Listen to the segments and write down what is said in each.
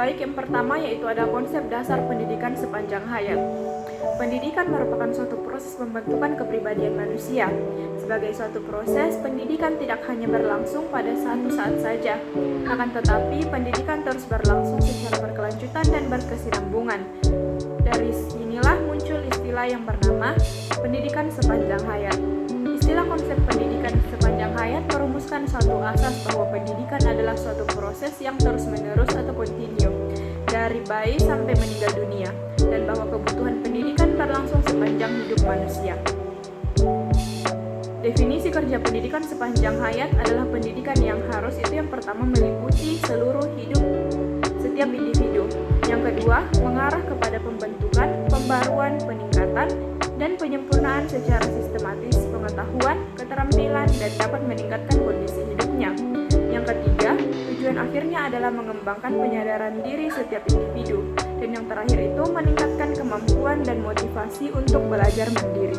Baik, yang pertama yaitu ada konsep dasar pendidikan sepanjang hayat. Pendidikan merupakan suatu proses pembentukan kepribadian manusia. Sebagai suatu proses, pendidikan tidak hanya berlangsung pada satu saat saja, akan tetapi pendidikan terus berlangsung secara berkelanjutan dan berkesinambungan. Dari sinilah muncul istilah yang bernama pendidikan sepanjang hayat. Istilah konsep pendidikan sepanjang hayat merumuskan suatu asas bahwa pendidikan adalah suatu proses yang terus-menerus atau kontinu, dari bayi sampai meninggal dunia, dan bahwa kebutuhan pendidikan berlangsung sepanjang hidup manusia. Definisi kerja pendidikan sepanjang hayat adalah pendidikan yang harus itu yang pertama meliputi seluruh hidup setiap individu. Yang kedua, mengarah kepada pembentukan, pembaruan, peningkatan, dan penyempurnaan secara sistematis pengetahuan, keterampilan, dan dapat meningkatkan kondisi hidupnya. Yang ketiga, tujuan akhirnya adalah mengembangkan penyadaran diri setiap individu. Dan yang terakhir itu meningkatkan kemampuan dan motivasi untuk belajar mandiri.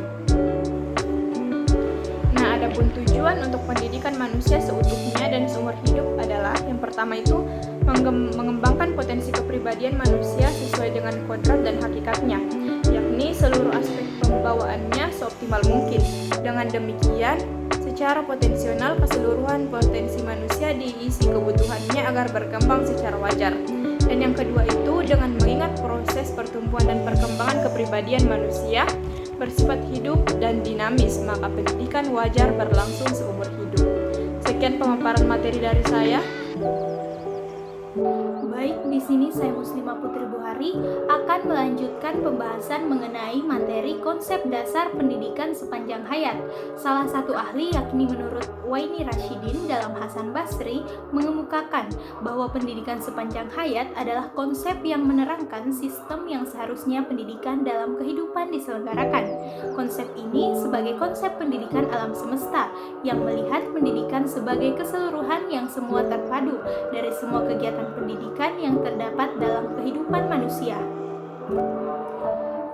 Nah, adapun tujuan untuk pendidikan manusia seutuhnya dan seumur hidup adalah yang pertama itu mengembangkan potensi kepribadian manusia sesuai dengan kodrat dan hakikatnya, yakni seluruh aspek pembawaannya seoptimal mungkin. Dengan demikian, secara potensial keseluruhan potensi manusia diisi kebutuhannya agar berkembang secara wajar. Dan yang kedua itu dengan mengingat proses pertumbuhan dan perkembangan kepribadian manusia bersifat hidup dan dinamis, maka pendidikan wajar berlangsung seumur hidup. Sekian pemaparan materi dari saya. Baik, di sini saya Muslimah Putri Buhari akan melanjutkan pembahasan mengenai materi konsep dasar pendidikan sepanjang hayat. Salah satu ahli yakni menurut Waini Rashidin dalam Hasan Basri mengemukakan bahwa pendidikan sepanjang hayat adalah konsep yang menerangkan sistem yang seharusnya pendidikan dalam kehidupan diselenggarakan. Konsep ini sebagai konsep pendidikan alam semesta yang melihat pendidikan sebagai keseluruhan yang semua terpadu dari semua kegiatan pendidikan yang terdapat dalam kehidupan manusia.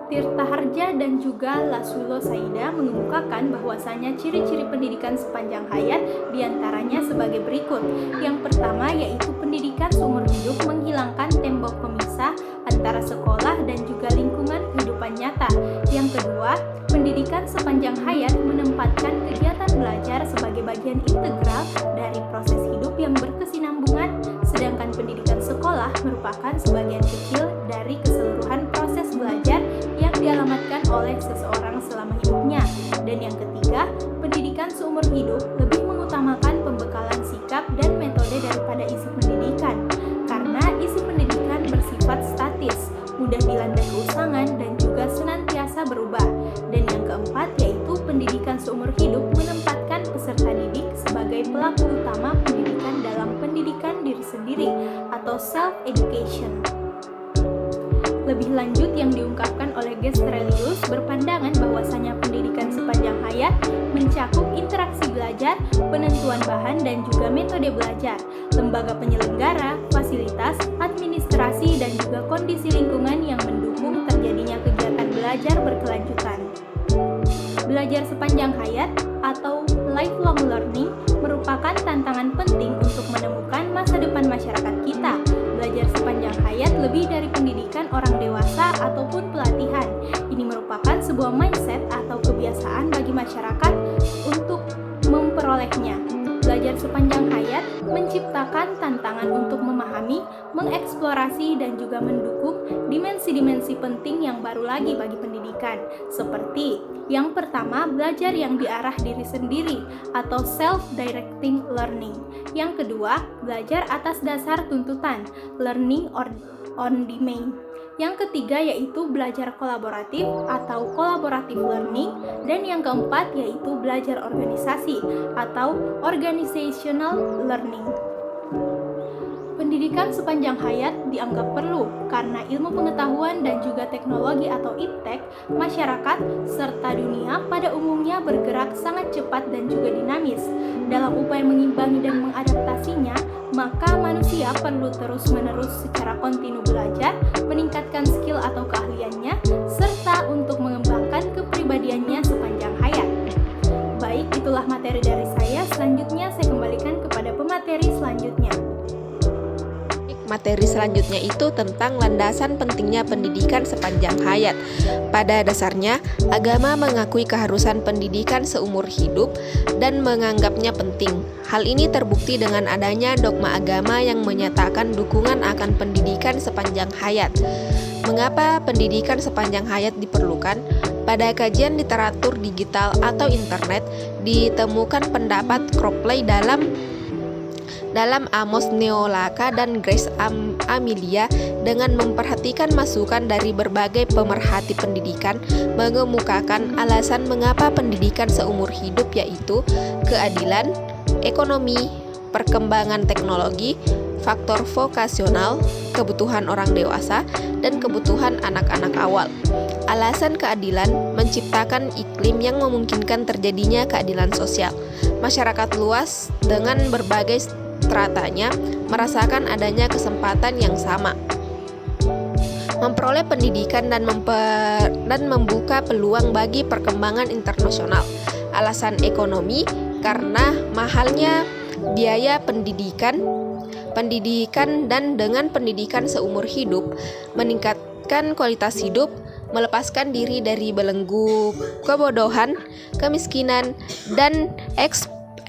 Tirta Harja dan juga Lasulo Saida mengemukakan bahwasanya ciri-ciri pendidikan sepanjang hayat diantaranya sebagai berikut. Yang pertama yaitu pendidikan seumur hidup menghilangkan tembok pemisah antara sekolah dan juga lingkungan kehidupan nyata. Yang kedua, pendidikan sepanjang hayat menempatkan kegiatan belajar sebagai bagian integral dari proses hidup yang berkesinambungan, sedangkan pendidikan sekolah merupakan sebagian kecil dari keseluruhan proses belajar yang dialamatkan oleh seseorang selama hidupnya. Dan yang ketiga, pendidikan seumur hidup lebih mengutamakan pembekalan sikap dan metode daripada isi pendidikan, karena isi pendidikan bersifat statis, mudah dilanda keusangan dan juga senantiasa berubah. Dan yang keempat yaitu pendidikan seumur hidup menempatkan peserta didik sebagai pelaku utama pendidikan dalam pendidikan diri sendiri atau self-education. Lebih lanjut yang diungkapkan oleh Gestrelius berpandangan bahwasanya pendidikan sepanjang hayat mencakup interaksi belajar, penentuan bahan dan juga metode belajar, lembaga penyelenggara, fasilitas, administrasi dan juga kondisi lingkungan yang mendukung terjadinya kegiatan belajar berkelanjutan. Belajar sepanjang hayat atau lifelong learning merupakan tantangan penting untuk menemukan masa depan masyarakat kita. Belajar sepanjang hayat lebih dari pendidikan orang dewasa ataupun pelatihan. Ini merupakan sebuah mindset atau kebiasaan bagi masyarakat untuk memperolehnya. Belajar sepanjang hayat menciptakan tantangan untuk memahami, mengeksplorasi, dan juga mendukung dimensi-dimensi penting yang baru lagi bagi pendidikan, seperti yang pertama, belajar yang diarah diri sendiri atau self-directing learning. Yang kedua, belajar atas dasar tuntutan, learning on demand. Yang ketiga yaitu belajar kolaboratif atau collaborative learning, dan yang keempat yaitu belajar organisasi atau organizational learning. Pendidikan sepanjang hayat dianggap perlu karena ilmu pengetahuan dan juga teknologi atau iptek, masyarakat, serta dunia pada umumnya bergerak sangat cepat dan juga dinamis. Dalam upaya mengimbangi dan mengadaptasinya, maka manusia perlu terus-menerus secara kontinu belajar, meningkatkan skill atau keahliannya, serta untuk mengembangkan kepribadiannya sepanjang hayat. Baik, itulah materi dari saya. Selanjutnya saya kembalikan kepada pemateri selanjutnya. materi selanjutnya itu tentang landasan pentingnya pendidikan sepanjang hayat. Pada dasarnya, agama mengakui keharusan pendidikan seumur hidup dan menganggapnya penting. Hal ini terbukti dengan adanya dogma agama yang menyatakan dukungan akan pendidikan sepanjang hayat. Mengapa pendidikan sepanjang hayat diperlukan? Pada kajian literatur digital atau internet, ditemukan pendapat Cropley dalam Amos Neolaka dan Grace Amelia dengan memperhatikan masukan dari berbagai pemerhati pendidikan, mengemukakan alasan mengapa pendidikan seumur hidup, yaitu keadilan, ekonomi, perkembangan teknologi, faktor vokasional, kebutuhan orang dewasa, dan kebutuhan anak-anak awal. Alasan keadilan menciptakan iklim yang memungkinkan terjadinya keadilan sosial. Masyarakat luas dengan berbagai stratanya merasakan adanya kesempatan yang sama memperoleh pendidikan dan membuka peluang bagi perkembangan internasional. Alasan ekonomi karena mahalnya biaya pendidikan dan dengan pendidikan seumur hidup meningkatkan kualitas hidup, melepaskan diri dari belenggu kebodohan, kemiskinan, dan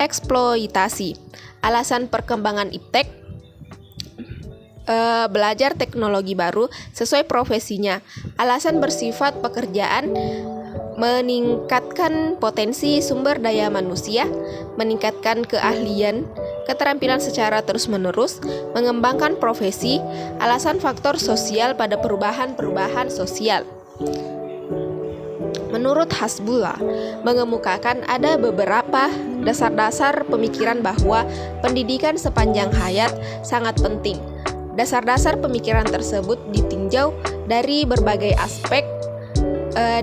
eksploitasi. Alasan perkembangan iptek, belajar teknologi baru sesuai profesinya. Alasan bersifat pekerjaan, meningkatkan potensi sumber daya manusia, meningkatkan keahlian, keterampilan secara terus-menerus, mengembangkan profesi. Alasan faktor sosial pada perubahan sosial. Menurut Hasbullah, mengemukakan ada beberapa dasar-dasar pemikiran bahwa pendidikan sepanjang hayat sangat penting. Dasar-dasar pemikiran tersebut ditinjau dari berbagai aspek,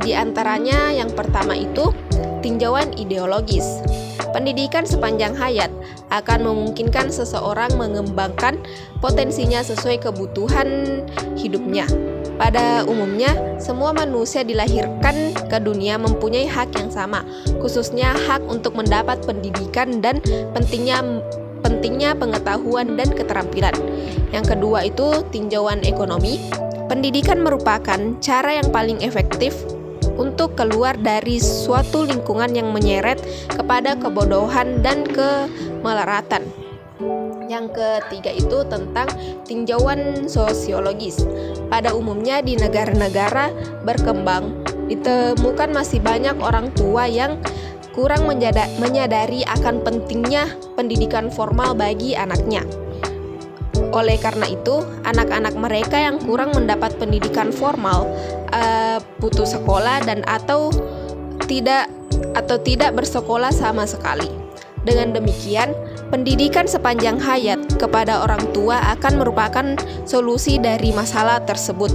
di antaranya yang pertama itu tinjauan ideologis. Pendidikan sepanjang hayat akan memungkinkan seseorang mengembangkan potensinya sesuai kebutuhan hidupnya. Pada umumnya, semua manusia dilahirkan ke dunia mempunyai hak yang sama, khususnya hak untuk mendapat pendidikan dan pentingnya pengetahuan dan keterampilan. Yang kedua itu tinjauan ekonomi. Pendidikan merupakan cara yang paling efektif untuk keluar dari suatu lingkungan yang menyeret kepada kebodohan dan kemelaratan. Yang ketiga itu tentang tinjauan sosiologis. Pada umumnya di negara-negara berkembang ditemukan masih banyak orang tua yang kurang menyadari akan pentingnya pendidikan formal bagi anaknya. Oleh karena itu, anak-anak mereka yang kurang mendapat pendidikan formal putus sekolah dan atau tidak bersekolah sama sekali. Dengan demikian, pendidikan sepanjang hayat kepada orang tua akan merupakan solusi dari masalah tersebut.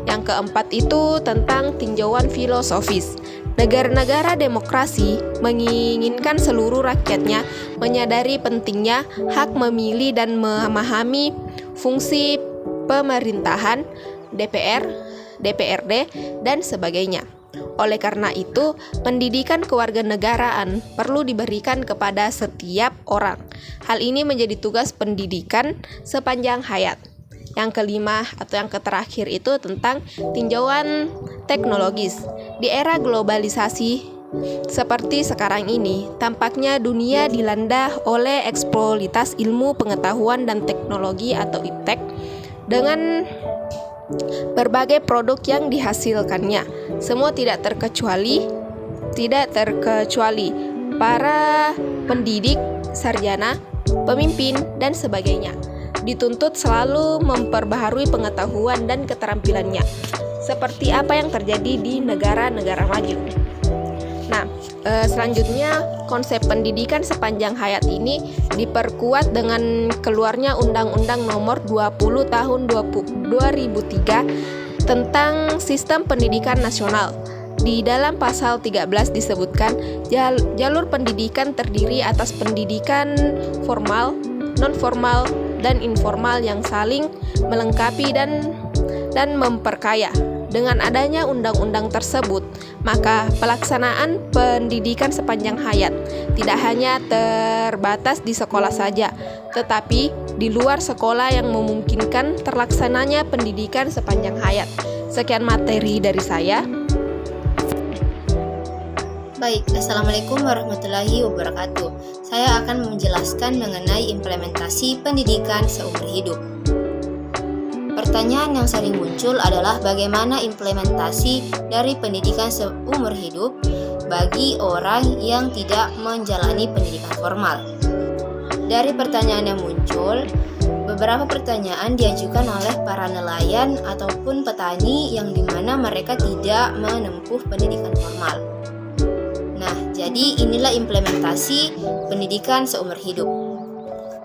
Yang keempat itu tentang tinjauan filosofis. Negara-negara demokrasi menginginkan seluruh rakyatnya menyadari pentingnya hak memilih dan memahami fungsi pemerintahan, DPR, DPRD, dan sebagainya. Oleh karena itu, pendidikan kewarganegaraan perlu diberikan kepada setiap orang. Hal ini menjadi tugas pendidikan sepanjang hayat. Yang kelima atau yang terakhir itu tentang tinjauan teknologis. Di era globalisasi seperti sekarang ini, tampaknya dunia dilanda oleh eksploitasi ilmu, pengetahuan, dan teknologi atau iptek dengan berbagai produk yang dihasilkannya. Semua tidak terkecuali para pendidik, sarjana, pemimpin, dan sebagainya dituntut selalu memperbaharui pengetahuan dan keterampilannya, seperti apa yang terjadi di negara-negara maju. Nah, selanjutnya konsep pendidikan sepanjang hayat ini diperkuat dengan keluarnya Undang-Undang Nomor 20 Tahun 2003 tentang Sistem Pendidikan Nasional. Di dalam pasal 13 disebutkan jalur pendidikan terdiri atas pendidikan formal, non-formal, dan informal yang saling melengkapi dan memperkaya. Dengan adanya undang-undang tersebut, maka pelaksanaan pendidikan sepanjang hayat tidak hanya terbatas di sekolah saja, tetapi di luar sekolah yang memungkinkan terlaksananya pendidikan sepanjang hayat. Sekian materi dari saya. Baik, Assalamualaikum warahmatullahi wabarakatuh. Saya akan menjelaskan mengenai implementasi pendidikan seumur hidup. Pertanyaan yang sering muncul adalah bagaimana implementasi dari pendidikan seumur hidup bagi orang yang tidak menjalani pendidikan formal. Dari pertanyaan yang muncul, beberapa pertanyaan diajukan oleh para nelayan ataupun petani yang dimana mereka tidak menempuh pendidikan formal. Nah, jadi inilah implementasi pendidikan seumur hidup.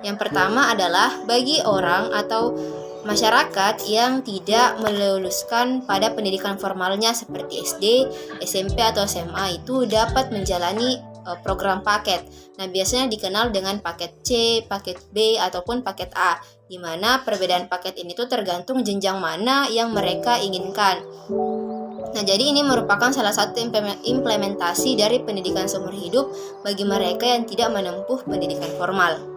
Yang pertama adalah bagi orang atau masyarakat yang tidak meluluskan pada pendidikan formalnya seperti SD, SMP atau SMA itu dapat menjalani program paket. Nah, biasanya dikenal dengan paket C, paket B ataupun paket A, di mana perbedaan paket ini tuh tergantung jenjang mana yang mereka inginkan. Nah, jadi ini merupakan salah satu implementasi dari pendidikan seumur hidup bagi mereka yang tidak menempuh pendidikan formal.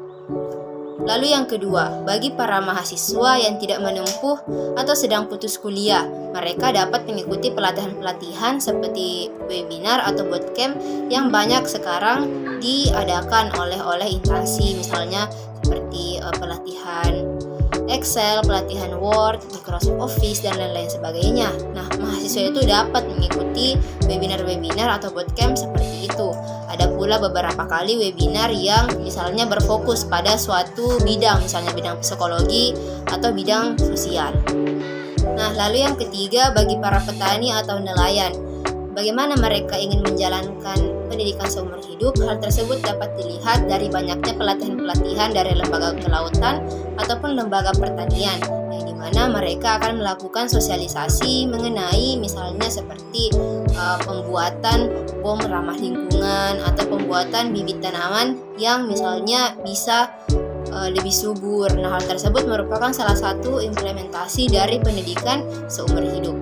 Lalu yang kedua, bagi para mahasiswa yang tidak menempuh atau sedang putus kuliah, mereka dapat mengikuti pelatihan-pelatihan seperti webinar atau bootcamp yang banyak sekarang diadakan oleh instansi, misalnya seperti pelatihan Excel, pelatihan Word, Microsoft Office, dan lain-lain sebagainya. Nah, mahasiswa itu dapat mengikuti webinar-webinar atau bootcamp seperti itu. Ada pula beberapa kali webinar yang misalnya berfokus pada suatu bidang, misalnya bidang psikologi atau bidang sosial. Nah, lalu yang ketiga, bagi para petani atau nelayan, bagaimana mereka ingin menjalankan pendidikan seumur hidup? Hal tersebut dapat dilihat dari banyaknya pelatihan-pelatihan dari lembaga kelautan ataupun lembaga pertanian, yang dimana mereka akan melakukan sosialisasi mengenai misalnya seperti pembuatan bom ramah lingkungan atau pembuatan bibit tanaman yang misalnya bisa lebih subur. Nah, hal tersebut merupakan salah satu implementasi dari pendidikan seumur hidup.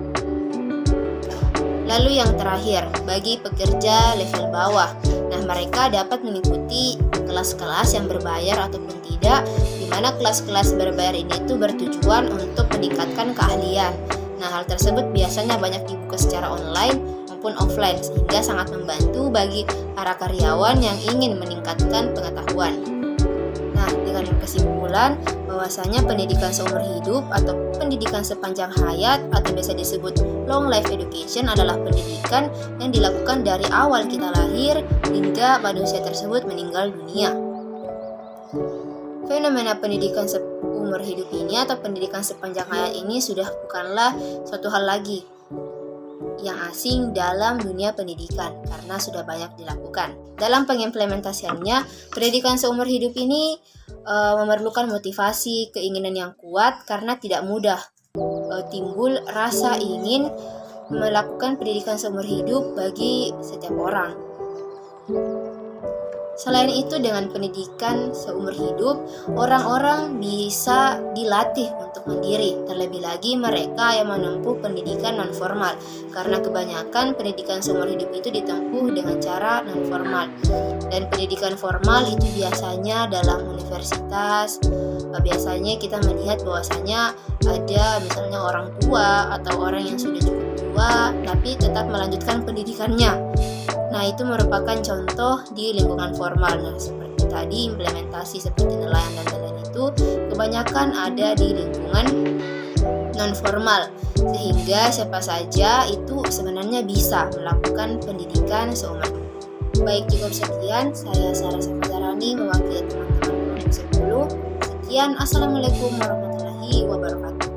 Lalu yang terakhir, bagi pekerja level bawah, nah mereka dapat mengikuti kelas-kelas yang berbayar ataupun tidak, di mana kelas-kelas berbayar ini tuh bertujuan untuk meningkatkan keahlian. Nah, hal tersebut biasanya banyak dibuka secara online maupun offline, sehingga sangat membantu bagi para karyawan yang ingin meningkatkan pengetahuan. Nah, dengan kesimpulan bahwasanya pendidikan seumur hidup atau pendidikan sepanjang hayat atau biasa disebut long life education adalah pendidikan yang dilakukan dari awal kita lahir hingga manusia tersebut meninggal dunia. Fenomena pendidikan seumur hidup ini atau pendidikan sepanjang hayat ini sudah bukanlah suatu hal lagi yang asing dalam dunia pendidikan karena sudah banyak dilakukan. Dalam pengimplementasiannya, pendidikan seumur hidup ini memerlukan motivasi, keinginan yang kuat karena tidak mudah timbul rasa ingin melakukan pendidikan seumur hidup bagi setiap orang. Selain itu, dengan pendidikan seumur hidup, orang-orang bisa dilatih untuk mandiri, terlebih lagi mereka yang menempuh pendidikan non-formal, karena kebanyakan pendidikan seumur hidup itu ditempuh dengan cara non-formal. Dan pendidikan formal itu biasanya dalam universitas, biasanya kita melihat bahwasanya ada misalnya orang tua atau orang yang sudah cukup tua, tapi tetap melanjutkan pendidikannya. Nah, itu merupakan contoh di lingkungan formal. Nah, seperti tadi implementasi seperti nelayan dan lain-lain itu kebanyakan ada di lingkungan non-formal, sehingga siapa saja itu sebenarnya bisa melakukan pendidikan seumur hidup. Baik, cukup sekian. Saya Sarah Safidarani mewakili teman-teman kelompok 10. Sekian, Assalamualaikum warahmatullahi wabarakatuh.